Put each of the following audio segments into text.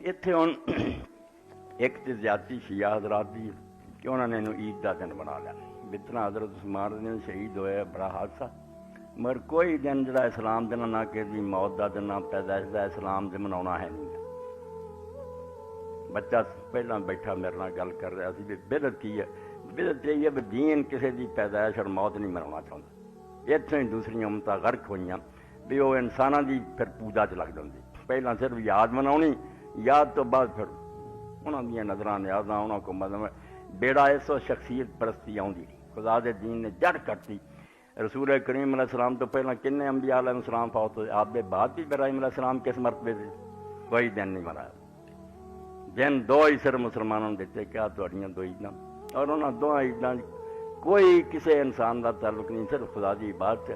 ਇੱਥੇ ਹੁਣ ਇੱਕ ਤੇ ਜ਼ਿਆਦਤੀ ਸ਼ੀਆ ਹਜ਼ਰਾਤ ਦੀ ਕਿ ਉਹਨਾਂ ਨੇ ਇਹਨੂੰ ਈਦ ਦਾ ਦਿਨ ਬਣਾ ਲਿਆ। ਬਿਤਨਾ ਹਜ਼ਰਤ ਉਸਮਾਨ ਦੇ ਸ਼ਹੀਦ ਹੋਇਆ, ਬੜਾ ਹਾਦਸਾ। ਮਗਰ ਕੋਈ ਦਿਨ ਜਿਹੜਾ ਇਸਲਾਮ ਦੇ ਨਾ ਕਿਸੇ ਦੀ ਮੌਤ ਦਾ ਦਿਨ, ਨਾ ਪੈਦਾਇਸ਼ ਦਾ, ਇਸਲਾਮ ਦੇ ਮਨਾਉਣਾ ਹੈ ਨਹੀਂ। ਬੱਚਾ ਪਹਿਲਾਂ ਬੈਠਾ ਮੇਰੇ ਨਾਲ ਗੱਲ ਕਰ ਰਿਹਾ ਸੀ ਵੀ ਬਿਦਅਤ ਕੀ ਹੈ। ਬਿਦਅਤ ਇਹ ਹੈ ਵੀ ਦੀਨ ਕਿਸੇ ਦੀ ਪੈਦਾਇਸ਼ ਔਰ ਮੌਤ ਨਹੀਂ ਮਨਾਉਣਾ ਚਾਹੁੰਦਾ। ਇੱਥੋਂ ਹੀ ਦੂਸਰੀਆਂ ਉਮਤਾਂ ਗਰਕ ਹੋਈਆਂ ਵੀ ਉਹ ਇਨਸਾਨਾਂ ਦੀ ਫਿਰ ਪੂਜਾ 'ਚ ਲੱਗ ਜਾਂਦੀ। ਪਹਿਲਾਂ ਸਿਰਫ ਯਾਦ ਮਨਾਉਣੀ, ਯਾਦ ਤੋਂ ਬਾਅਦ ਫਿਰ ਉਹਨਾਂ ਦੀਆਂ ਨਜ਼ਰਾਂ ਨਿਆਜ਼ਾਂ, ਉਹਨਾਂ ਕੋਲ ਮਤਲਬ ਬੇੜਾ ਇਸੋ ਸ਼ਖਸੀਅਤ ਪਰਸਤੀ ਆਉਂਦੀ। ਖੁਦਾ ਦੇ ਦੀਨ ਨੇ ਜੜ ਕੱਟਤੀ। ਰਸੂਲ ਕਰੀਮ ਅਲੈਹਿ ਸਲਾਮ ਤੋਂ ਪਹਿਲਾਂ ਕਿੰਨੇ ਅੰਬੀਆ ਅਲੈਹਿ ਸਲਾਮ ਫੌਤ ਹੋਏ। ਆਪ ਦੇ ਬਾਅਦ ਵੀ ਇਬਰਾਹੀਮ ਅਲੈਹਿ ਸਲਾਮ ਕਿਸ ਮਰਤਬੇ ਦੇ ਕੋਈ ਦਿਨ ਨਹੀਂ ਮਨਾਇਆ। ਦਿਨ ਦੋ ਹੀ ਸਿਰ ਮੁਸਲਮਾਨਾਂ ਨੂੰ ਦਿੱਤੇ, ਕਿਹਾ ਤੁਹਾਡੀਆਂ ਦੋ ਈਦਾਂ, ਔਰ ਉਹਨਾਂ ਦੋਹਾਂ ਈਦਾਂ ਕੋਈ ਕਿਸੇ ਇਨਸਾਨ ਦਾ ਤਾਲੁਕ ਨਹੀਂ, ਸਿਰਫ ਖੁਦਾ ਦੀ ਇਬਾਦਤ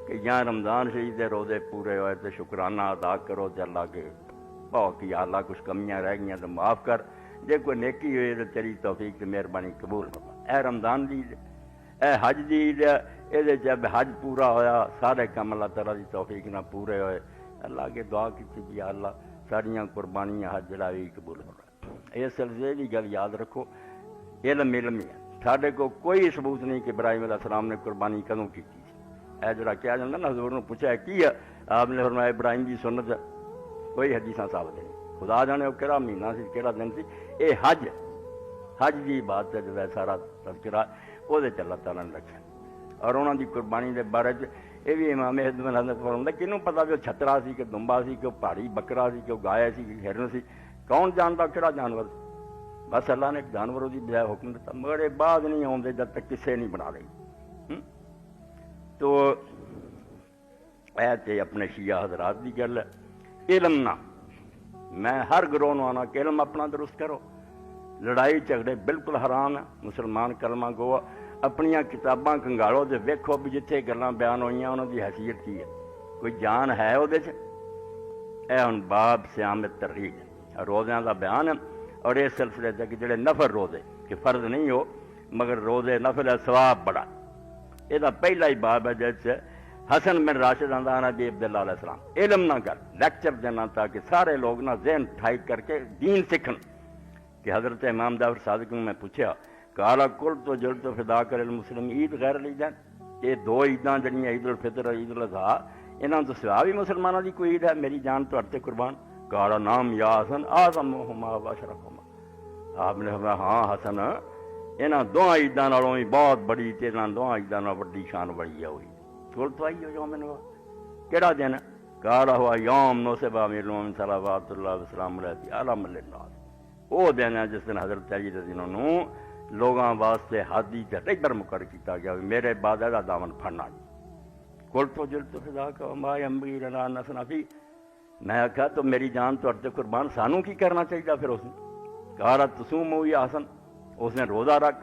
کہ یا رمضان شریف کے روزے پورے ہوئے تو شکرانہ ادا کرو تے اللہ کے پاؤ کی اللہ کچھ کمیاں رہ گئی تو معاف کر، جے کوئی نیکی ہوئی تو تیری توفیق تے مہربانی قبول فرما۔ اے رمضان دی عید، اے حج دی عید، یہ جب حج پورا ہویا سارے کام اللہ تعالیٰ دی توفیق نہ پورے ہوئے، اللہ کے دعا کی جی اللہ ساریاں قربانیاں حج جڑا بھی قبول فرما۔ یہ سلسلے کی گل یاد رکھو، علم علم ہی ہے، ساڈے کو کوئی ثبوت نہیں کہ ابراہیم علیہ السلام نے قربانی کدوں کی تھی۔ اے جڑا کیا جاتا نا حضور نے پوچھا کی ہے، آپ نے فرمایا ابراہیم کی سنت، کوئی حدیثاں ثابت نہیں۔ خدا جانے وہ کہڑا مہینہ سی کہڑا دن سی، یہ حج کی بات ہے جو سارا تذکرہ وہ اللہ تعالیٰ نے رکھا۔ اور انہوں کی قربانی کے بارے یہ بھی امام احمد بن حنبل فرماتا کنوں پتا بھی وہ چھترا سی کہ دمبا سی کہ وہ پہاڑی بکرا سی کہ وہ گایا سی کہ ہرن سی، کون جانتا کہڑا جانور سی؟ بس اللہ نے ایک جانور کی بجائے حکم دیتا، مگر یہ بعد نہیں آتے جب تک کسے نہیں بنا رہی۔ تو اے اپنے شیعہ حضرات کی گل ہے، علم نہ میں ہر گروہ نو آنا کہ علم اپنا درست کرو، لڑائی جھگڑے بالکل حرام ہے۔ مسلمان کلمہ گو اپنیاں کتاباں کنگالو تو ویکھو بھی جتھے گلاں بیان ہوئیاں انہوں دی حیثیت کی ہے، کوئی جان ہے وہ دے چ؟ اے ہن باب صیام ترغیب روزیاں دا بیان ہے، اور اس سلسلے سے کہ جڑے نفل روزے کہ فرض نہیں ہو مگر روزے نفل ہے ثواب بڑا، یہ پہلا ہی باب ہے جس حسن بن راشد آندا نبی عبداللہ علیہ السلام علم نہ کر لیکچر دینا تاکہ سارے لوگ نہ ذہن ٹھائی کر کے دین سیکھن۔ کہ حضرت امام جعفر صادق نے میں پوچھا کالا کل تو جل تو فدا کر المسلم عید غیر العیدین، یہ دو عیداں جڑیاں عید الفطر اور عید الاضحیٰ انہاں تو سوا بھی مسلمانوں کی کوئی عید ہے؟ میری جان تو ہٹتے قربان۔ کالا نام یا حسن اعظمہما و اشرفہما، آپ نے فرمایا ہاں حسن انہاں دو عیداں نالوں بھی بہت بڑی تے انہاں دو عیداں نال بڑی شان بڑی ہے ہوئی۔ کل تو آئی ہو یوم نوا کیڑا دن ہے؟ کالا ہوا یوم نصب امیر المومنین صلوات اللہ وسلام علیہ علی الناس، وہ دن ہے جس دن حضرت علی رضی اللہ عنہ لوگاں واسطے ہادی تے رہبر مقرر کیتا گیا میرے بعد دا دامن پھڑنا۔ کل تو جل تو فدا کا ما ینبغی لنا ان نصنع فیہ، میں آخیا تو میری جان تو ہٹتے قربان سانوں کی کرنا چاہیے پھر؟ اس نے کہا تصوموا یا حسن، اس نے روزہ رکھ،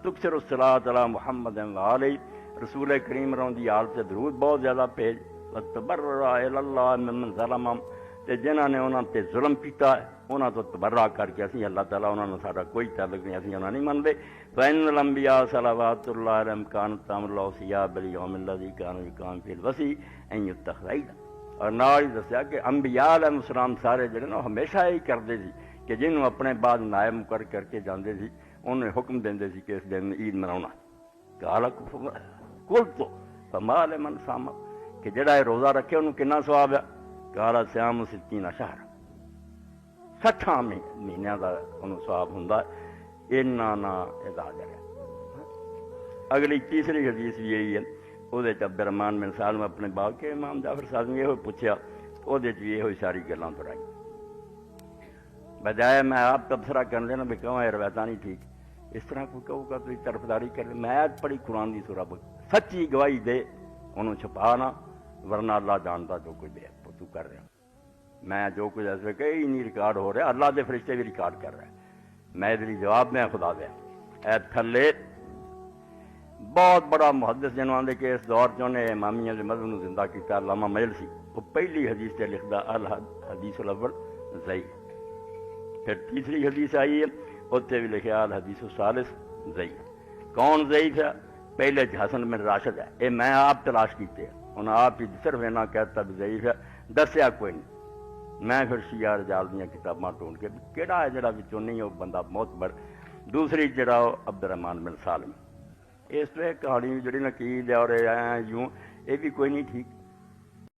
تکثر الصلاۃ علی محمد وآلہ، رسول کریم رون دی آل سے درود بہت زیادہ بھیج، تبرع الی اللہ ممن ظلمہم، تے جنہاں نے انہاں تے ظلم کیتا ہے انہاں تو تبرع کر کے اسی اللہ تعالیٰ انہاں نے سارا کوئی تعلق نہیں، اسی انہاں نہیں منتے۔ فإن الانبیاء صلوات اللہ علیہم کانت تامر اللہ ثیاب الیوم الذی کان یقام فی الوصی ان یتخذ عیدا، اور نال ہی دسیا کہ انبیاء علیہ السلام سارے جڑے نا ہمیشہ یہی کرتے سی کہ جنہوں اپنے بعد نائب مقرر کر کے جاندے سی انہیں حکم دیندے سی کہ اس دن عید مناؤنا۔ کالا کل تو فما لمن صام، کہ جڑا یہ روزہ رکھے انہوں کنا ثواب ہے؟ کالا صیام 60 شہر، 60 مہینوں کا انہوں ثواب ہوندا ہے، اینا نہ ادا کرے۔ اگلی تیسری حدیث بھی یہی ہے، وہ عبد الرحمن بن سالم اپنے باپ کے امام جعفر صاحب نے یہ پوچھا، وہ بھی یہ ساری گلاں دہرائی، بجائے میں آپ تبصرہ کر لینا بھی کہوں یہ روایتاں نہیں ٹھیک، اس طرح کوئی کہو گا تو طرفداری کر لے۔ میں پڑھی قرآن کی سورہ بول، سچی گواہی دے، انہوں چھپا نہ، ورنہ اللہ جانتا جو کچھ دے تو کر رہا۔ میں جو کچھ ایسے کہیں نہیں ریکارڈ ہو رہا، اللہ دے فرشتے بھی ریکارڈ کر رہے ہیں، میں ادھر جواب میں خدا دیا۔ اے تھلے بہت بڑا محدث جنہوں آدھے کہ اس دور چنے امامیہ کے مذہب کو زندہ کیا علامہ مجلسی، وہ پہلی حدیث سے لکھتا الحدیث الاول ضعیف، پھر تیسری حدیث آئی ہے اتنے بھی لکھا الحدیث الثالث ضعیف۔ کون ضعیف ہے؟ پہلے حسن بن راشد ہے، یہ میں آپ تلاش کیتے ہیں، انہیں آپ ہی صرف اینا کہتا بھی ضعیف ہے، دسیا کوئی نہیں، ਮੈਂ ਫਿਰ ਸ਼ਿਆ ਰਜਾਲ ਦੀਆਂ ਕਿਤਾਬਾਂ ਢੂੰਡ ਕੇ ਕਿਹੜਾ ਹੈ ਜਿਹੜਾ ਵਿੱਚੋਂ ਨਹੀਂ ਉਹ ਬੰਦਾ ਮੁਅਤਬਰ। ਦੂਸਰੀ ਜਿਹੜਾ ਉਹ ਅਬਦੁਰਰਹਿਮਾਨ ਬਿਨ ਸਾਲਮ। ਇਸ ਤਰ੍ਹਾਂ ਕਹਾਣੀ ਜਿਹੜੀ ਨਕੀਲ ਔਰ ਐ ਯੂੰ ਇਹ ਵੀ ਕੋਈ ਨਹੀਂ ਠੀਕ।